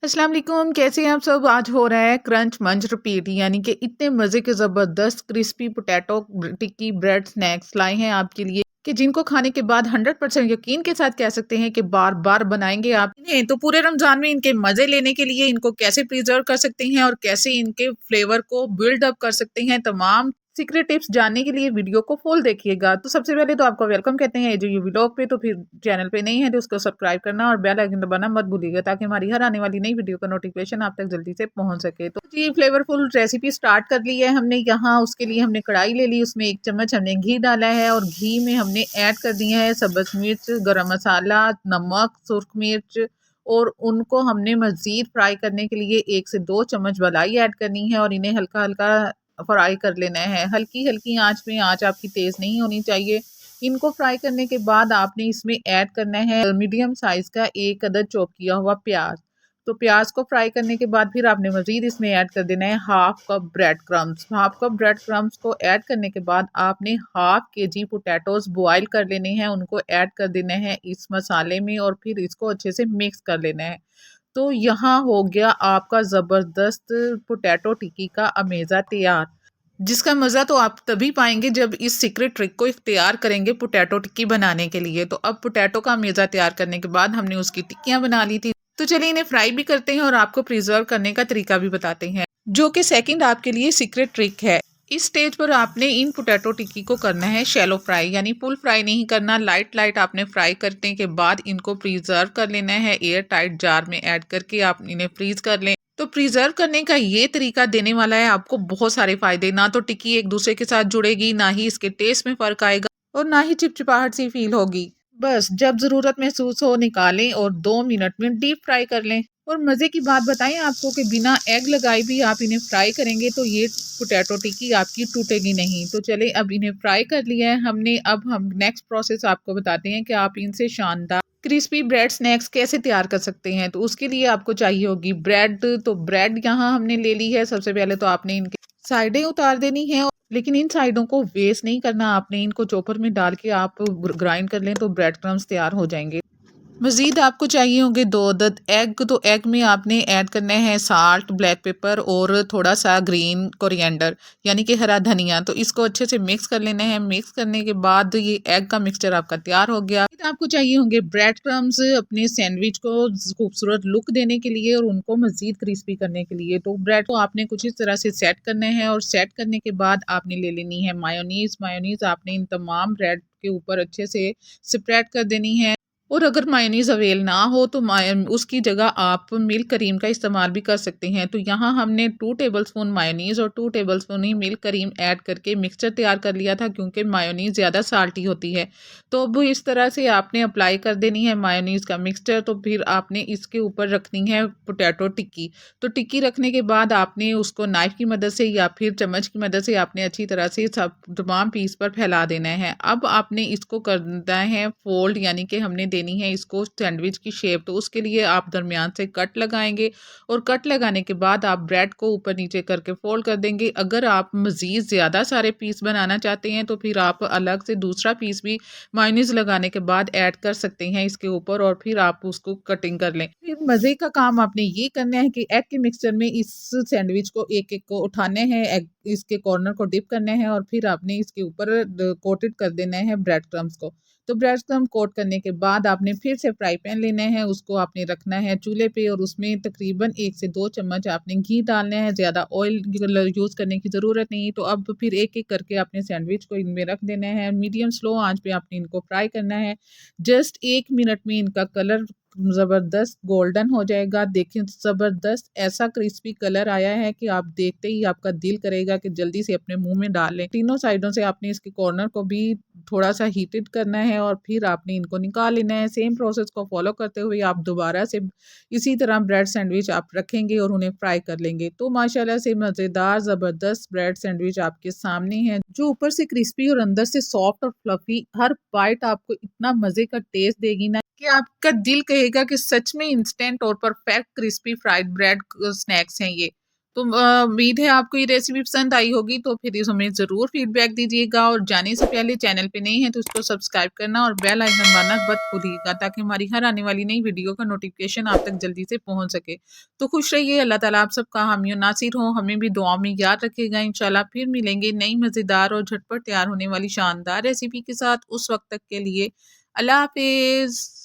अस्सलाम वालेकुम, कैसे हैं आप सब। आज हो रहा है क्रंच मंच रिपीट, यानी कि इतने मज़े के ज़बरदस्त क्रिस्पी पोटैटो टिक्की ब्रेड स्नैक्स लाए हैं आपके लिए कि जिनको खाने के बाद 100% यकीन के साथ कह सकते हैं कि बार बार बनाएंगे आप इन्हें। तो पूरे रमज़ान में इनके मज़े लेने के लिए इनको कैसे प्रिजर्व कर सकते हैं और कैसे इनके फ्लेवर को बिल्ड अप कर सकते हैं, तमाम सीक्रेट टिप्स जानने के लिए वीडियो को फुल देखिएगा। तो सबसे पहले तो आपको वेलकम कहते हैं जो ये व्लॉग पे, तो फिर चैनल पे नहीं है तो उसको सब्सक्राइब करना और बेल आइकन दबाना मत भूलिएगा ताकि हमारी हर आने वाली नई वीडियो का नोटिफिकेशन आप तक जल्दी से पहुंच सके। तो जी फ्लेवरफुल रेसिपी स्टार्ट कर ली है हमने। यहाँ उसके लिए हमने कढ़ाई ले ली, उसमें 1 चम्मच हमने घी डाला है और घी में हमने ऐड कर दिया है सब्ज मिर्च, गरम मसाला, नमक, सुर्ख मिर्च और उनको हमने मज़ीद फ्राई करने के लिए 1 से 2 चम्मच मलाई ऐड करनी है और इन्हें हल्का-हल्का फ्राई कर लेना है। हल्की-हल्की आँच में, आँच आपकी तेज़ नहीं होनी चाहिए। इनको फ्राई करने के बाद आपने इसमें ऐड करना है मीडियम साइज़ का 1 अदद चॉप किया हुआ प्याज़। तो प्याज़ को फ्राई करने के बाद फिर आपने मज़ीद इसमें ऐड कर देना है half cup bread crumbs. Half cup bread crumbs को ऐड करने के बाद आपने हाफ़ केजी पोटैटोज़ बॉयल कर लेने हैं, उनको ऐड कर देना है इस मसाले में और फिर इसको अच्छे से मिक्स कर लेना है। तो यहाँ हो गया आपका ज़बरदस्त पोटैटो टिक्की का अमेज़ा तैयार, जिसका मज़ा तो आप तभी पाएँगे जब इस सीक्रेट ट्रिक को इख्तियार करेंगे पोटैटो टिक्की बनाने के लिए। तो अब पोटैटो का अमेज़ा तैयार करने के बाद हमने उसकी टिक्कियाँ बना ली थी। तो चलिए इन्हें फ्राई भी करते हैं और आपको प्रिज़र्व करने का तरीका भी बताते हैं, जो कि सेकंड आपके लिए सीक्रेट ट्रिक है। इस स्टेज पर आपने इन पोटैटो टिक्की को करना है शैलो फ्राई, यानी फुल फ्राई नहीं करना, लाइट आपने फ्राई करने के बाद इनको प्रिज़र्व कर लेना है। एयर टाइट जार में ऐड करके आप इन्हें फ्रीज़ कर लें। तो प्रिजर्व करने का ये तरीका देने वाला है आपको बहुत सारे फायदे। ना तो टिक्की एक दूसरे के साथ जुड़ेगी, ना ही इसके टेस्ट में फर्क आएगा और ना ही चिपचिपाहट सी फील होगी। बस जब जरूरत महसूस हो निकालें और 2 मिनट में डीप फ्राई कर लें। और मजे की बात बताएं आपको कि बिना एग लगाए भी आप इन्हें फ्राई करेंगे तो ये पोटैटो टिक्की आपकी टूटेगी नहीं। तो चले अब इन्हें फ्राई कर लिया है हमने। अब हम नेक्स्ट प्रोसेस आपको बताते हैं कि आप इनसे शानदार क्रिस्पी ब्रेड स्नैक्स कैसे तैयार कर सकते हैं। तो उसके लिए आपको चाहिए होगी ब्रेड। तो ब्रेड यहाँ हमने ले ली है। सबसे पहले तो आपने इनकी साइडें उतार देनी है, लेकिन इन साइडों को वेस्ट नहीं करना। आपने इनको चॉपर में डाल के आप ग्राइंड कर लें तो ब्रेड क्रम्स तैयार हो जाएंगे। मज़ीद आपको चाहिए होंगे 2 अदद एग। तो एग में आपने ऐड करना है साल्ट, ब्लैक पेपर और थोड़ा सा ग्रीन कोरिएंडर, यानी कि हरा धनिया। तो इसको अच्छे से मिक्स कर लेना है। मिक्स करने के बाद ये एग का मिक्सचर आपका तैयार हो गया। फिर आपको चाहिए होंगे ब्रेड क्रम्स अपने सैंडविच को खूबसूरत लुक देने के लिए और उनको मज़ीद क्रिस्पी करने के लिए। तो ब्रेड को आपने कुछ इस तरह से सेट करना है और सेट करने के बाद आपने ले लेनी है मायोनीज़। मायोनीज़ आपने इन तमाम ब्रेड के ऊपर अच्छे से स्प्रेड कर देनी है। और अगर मायोनीज़ अवेल ना हो तो उसकी जगह आप मिल्क क्रीम का इस्तेमाल भी कर सकते हैं। तो यहाँ हमने 2 टेबलस्पून मायोनीज़ और 2 टेबलस्पून ही मिल्क क्रीम ऐड करके मिक्सचर तैयार कर लिया था, क्योंकि मायोनीज़ ज़्यादा साल्टी होती है। तो अब इस तरह से आपने अप्लाई कर देनी है मायोनीज़ का मिक्सचर। तो फिर आपने इसके ऊपर रखनी है पोटैटो टिक्की। तो टिक्की रखने के बाद आपने उसको नाइफ़ की मदद से या फिर चम्मच की मदद से आपने अच्छी तरह से सब तमाम पीस पर फैला देना है। अब आपने इसको करना है फोल्ड, यानी कि हमने देनी है इसको सैंडविच की शेप। तो उसके लिए आप दरमियान से कट लगाएंगे और कट लगाने के बाद आप ब्रेड को ऊपर नीचे करके फोल्ड कर देंगे। अगर आप मज़ीद ज़्यादा सारे पीस बनाना चाहते हैं तो फिर आप अलग से दूसरा पीस भी मायोनीज लगाने के बाद ऐड कर सकते हैं इसके ऊपर और फिर आप उसको कटिंग कर लें। फिर मज़े का काम आपने ये करना है कि एग के मिक्सचर में इस सैंडविच को एक-एक को उठाने हैं, एग इसके कॉर्नर को डिप करना है और फिर आपने इसके ऊपर कोटेड कर देना है ब्रेड क्रम्स को। तो ब्रेड क्रम्ब कोट करने के बाद आपने फिर से फ्राई पैन लेना है, उसको आपने रखना है चूल्हे पे और उसमें तकरीबन 1 से 2 चम्मच आपने घी डालना है। ज़्यादा ऑयल यूज़ करने की ज़रूरत नहीं। तो अब फिर एक-एक करके आपने सैंडविच को इनमें रख देना है। मीडियम स्लो आँच पे आपने इनको फ्राई करना है। जस्ट 1 मिनट में इनका कलर ज़बरदस्त गोल्डन हो जाएगा। देखिए ज़बरदस्त ऐसा क्रिस्पी कलर आया है कि आप देखते ही आपका दिल करेगा कि जल्दी से अपने मुँह में डाल लें। तीनों साइडों से आपने इसके कॉर्नर को भी थोड़ा-सा हीटेड करना है और फिर आपने इनको निकाल लेना है। सेम प्रोसेस को फ़ॉलो करते हुए आप दोबारा से इसी तरह ब्रेड सैंडविच आप रखेंगे और उन्हें फ्राई कर लेंगे। तो माशाल्लाह से मज़ेदार ज़बरदस्त ब्रेड सैंडविच आपके सामने है, जो ऊपर से क्रिस्पी और अंदर से सॉफ्ट और फ्लफी। हर बाइट आपको इतना मज़े का टेस्ट देगी ना कि आपका दिल कहेगा कि सच में इंस्टेंट और perfect crispy fried bread snacks हैं ये। तो उम्मीद है आपको ये रेसिपी पसंद आई होगी, तो फिर इस हमें ज़रूर फीडबैक दीजिएगा और जाने से पहले चैनल पे नए हैं तो उसको सब्सक्राइब करना और बेल आइकन दबाना मत भूलिएगा, ताकि हमारी हर आने वाली नई वीडियो का नोटिफिकेशन आप तक जल्दी से पहुंच सके। तो खुश रहिए, अल्लाह ताला आप सबका हामी और नासिर हो, हमें भी दुआ में याद रखिएगा। इंशाल्लाह फिर मिलेंगे नई मज़ेदार और झटपट तैयार होने वाली शानदार रेसिपी के साथ। उस वक्त तक के लिए अल्लाह हाफिज़।